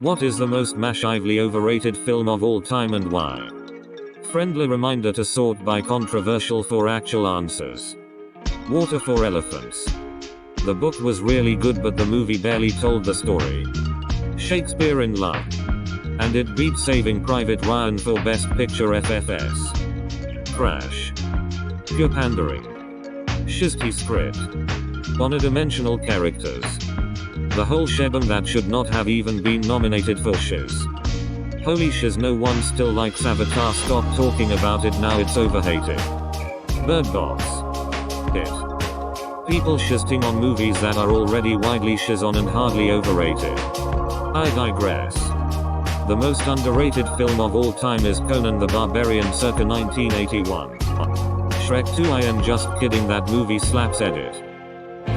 What is the most massively overrated film of all time and why? Friendly reminder to sort by controversial for actual answers. Water for Elephants. The book was really good but the movie barely told the story. Shakespeare in Love. And it beat Saving Private Ryan for Best Picture FFS. Crash. Pure pandering. Shizty script. One-dimensional characters. The whole shebang that should not have even been nominated for shiz. Holy shiz, no one still likes Avatar. Stop talking about it now, it's overhated. Bird Box. It. People shizting on movies that are already widely shiz on and hardly overrated. I digress. The most underrated film of all time is Conan the Barbarian circa 1981. Shrek 2, I am just kidding, that movie slaps. Edit.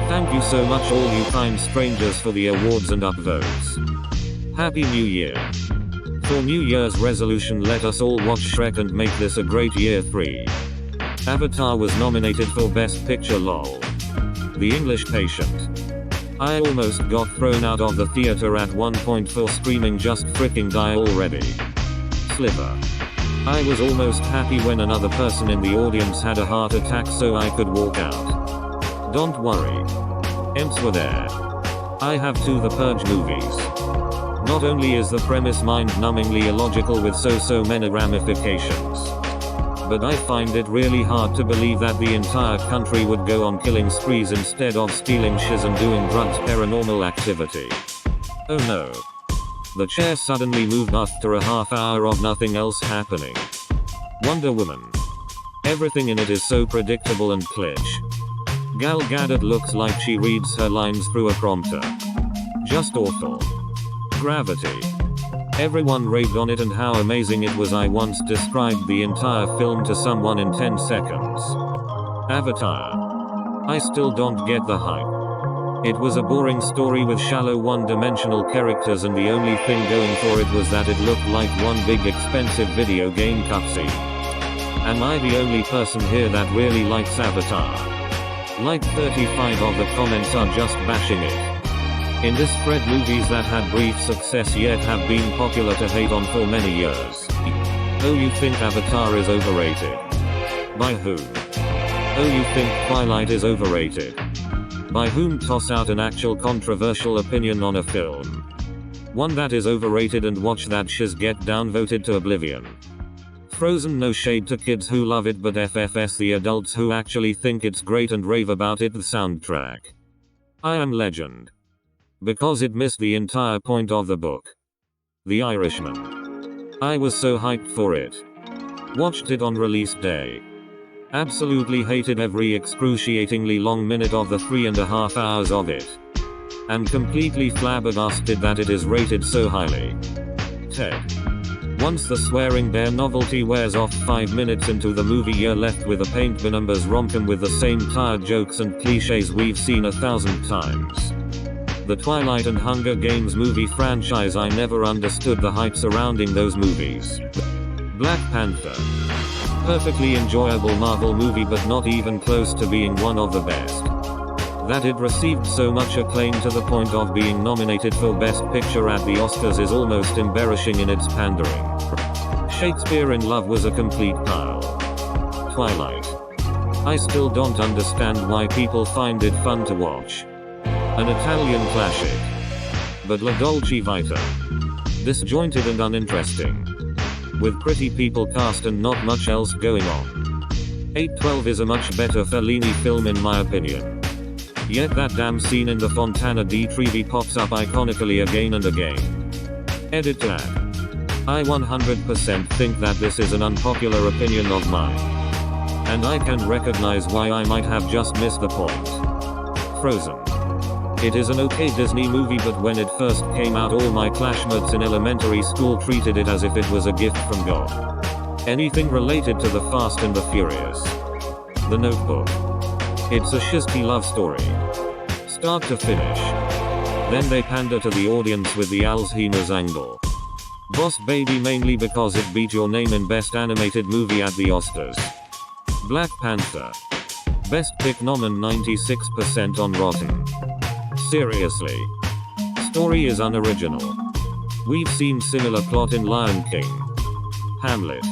Thank you so much all you kind strangers for the awards and upvotes. Happy New Year. For New Year's resolution, let us all watch Shrek and make this a great year. 3. Avatar was nominated for Best Picture. LOL. The English Patient. I almost got thrown out of the theater at one point for screaming just freaking die already. Sliver. I was almost happy when another person in the audience had a heart attack so I could walk out. Don't worry. Imps were there. I have 2 The Purge movies. Not only is the premise mind-numbingly illogical with so many ramifications, but I find it really hard to believe that the entire country would go on killing sprees instead of stealing shiz and doing drugs. Paranormal Activity. Oh no. The chair suddenly moved after a half hour of nothing else happening. Wonder Woman. Everything in it is so predictable and glitch. Gal Gadot looks like she reads her lines through a prompter. Just awful. Gravity. Everyone raved on it and how amazing it was. I once described the entire film to someone in 10 seconds. Avatar. I still don't get the hype. It was a boring story with shallow one-dimensional characters and the only thing going for it was that it looked like one big expensive video game cutscene. Am I the only person here that really likes Avatar? Like 35 of the comments are just bashing it. In this thread, movies that had brief success yet have been popular to hate on for many years. Oh, you think Avatar is overrated? By whom? Oh, you think Twilight is overrated? By whom? Toss out an actual controversial opinion on a film. One that is overrated and watch that shiz get downvoted to oblivion. Frozen, no shade to kids who love it but FFS the adults who actually think it's great and rave about it. The soundtrack. I Am Legend. Because it missed the entire point of the book. The Irishman. I was so hyped for it. Watched it on release day. Absolutely hated every excruciatingly long minute of the 3.5 hours of it. And completely flabbergasted that it is rated so highly. Ted. Once the swearing bear novelty wears off, 5 minutes into the movie you're left with a paint by numbers rom-com with the same tired jokes and cliches we've seen 1,000 times. The Twilight and Hunger Games movie franchise, I never understood the hype surrounding those movies. Black Panther. Perfectly enjoyable Marvel movie but not even close to being one of the best. That it received so much acclaim to the point of being nominated for Best Picture at the Oscars is almost embarrassing in its pandering. Shakespeare in Love was a complete pile. Twilight. I still don't understand why people find it fun to watch. An Italian classic. But La Dolce Vita. Disjointed and uninteresting. With pretty people cast and not much else going on. 812 is a much better Fellini film in my opinion. Yet that damn scene in the Fontana di Trevi pops up iconically again and again. Edit that. I 100% think that this is an unpopular opinion of mine. And I can recognize why I might have just missed the point. Frozen. It is an okay Disney movie but when it first came out all my classmates in elementary school treated it as if it was a gift from God. Anything related to the Fast and the Furious. The Notebook. It's a shizty love story. Start to finish. Then they pander to the audience with the Alzheimer's angle. Boss Baby mainly because it beat Your Name in Best Animated Movie at the Oscars. Black Panther. Best Pick nomin 96% on Rotten. Seriously. Story is unoriginal. We've seen similar plot in Lion King, Hamlet,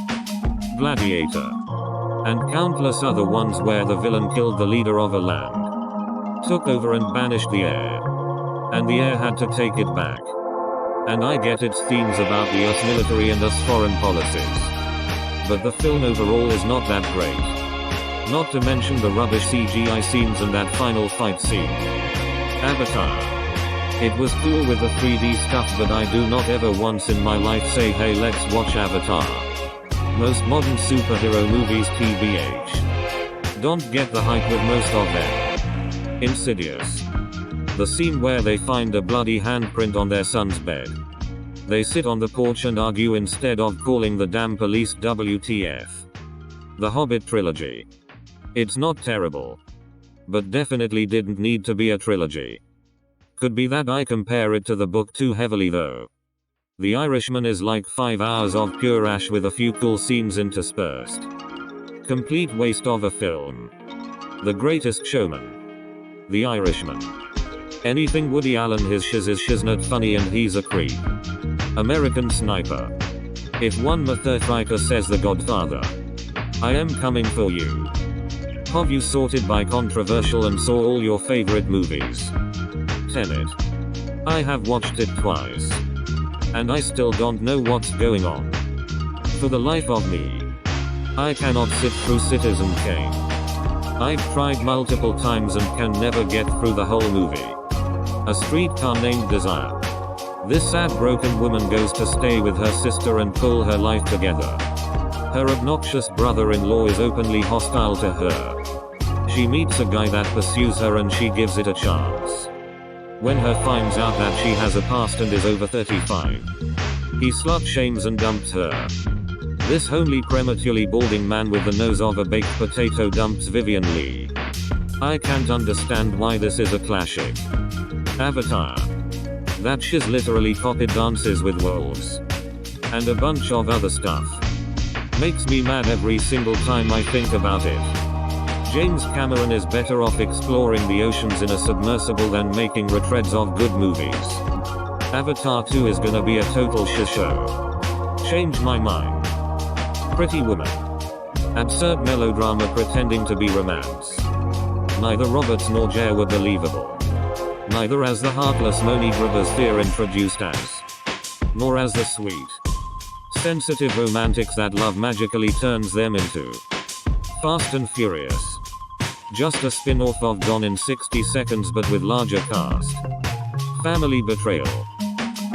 Gladiator, and countless other ones where the villain killed the leader of a land, took over and banished the heir, and the heir had to take it back. And I get its themes about the US military and US foreign policies. But the film overall is not that great. Not to mention the rubbish CGI scenes and that final fight scene. Avatar. It was cool with the 3D stuff, but I do not ever once in my life say, hey, let's watch Avatar. Most modern superhero movies TBH. Don't get the hype with most of them. Insidious. The scene where they find a bloody handprint on their son's bed. They sit on the porch and argue instead of calling the damn police. WTF. The Hobbit trilogy. It's not terrible, but definitely didn't need to be a trilogy. Could be that I compare it to the book too heavily though. The Irishman is like 5 hours of pure ash with a few cool scenes interspersed. Complete waste of a film. The Greatest Showman. The Irishman. Anything Woody Allen, his shiz is shiznut funny and he's a creep. American Sniper. If one Motherfucker says The Godfather, I am coming for you. Have you sorted by controversial and saw all your favorite movies? Tenet. I have watched it twice. And I still don't know what's going on. For the life of me, I cannot sit through Citizen Kane. I've tried multiple times and can never get through the whole movie. A Streetcar Named Desire. This sad broken woman goes to stay with her sister and pull her life together. Her obnoxious brother-in-law is openly hostile to her. She meets a guy that pursues her and she gives it a chance. When her finds out that she has a past and is over 35, he slut shames and dumps her. This homely prematurely balding man with the nose of a baked potato dumps Vivian Lee. I can't understand why this is a classic. Avatar. That shiz literally copied Dances with Wolves. And a bunch of other stuff. Makes me mad every single time I think about it. James Cameron is better off exploring the oceans in a submersible than making retreads of good movies. Avatar 2 is gonna be a total shiz show. Change my mind. Pretty Woman. Absurd melodrama pretending to be romance. Neither Roberts nor Jer were believable. Neither as the heartless Moni Gruber's fear introduced as, nor as the sweet, sensitive romantics that love magically turns them into. Fast and Furious. Just a spin-off of Gone in 60 Seconds but with larger cast. Family betrayal.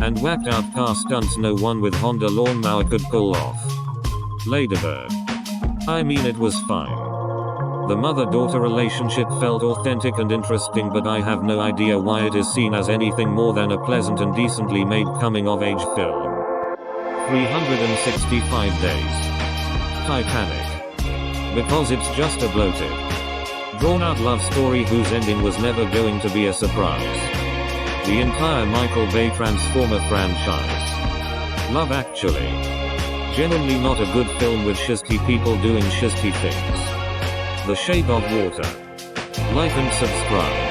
And whacked out car stunts no one with Honda lawnmower could pull off. Ladybird. I mean, it was fine. The mother-daughter relationship felt authentic and interesting, but I have no idea why it is seen as anything more than a pleasant and decently made coming-of-age film. 365 Days. Titanic. Because it's just a bloated, drawn-out love story whose ending was never going to be a surprise. The entire Michael Bay Transformer franchise. Love Actually. Genuinely not a good film with shizty people doing shizty things. The Shape of Water. Like and subscribe.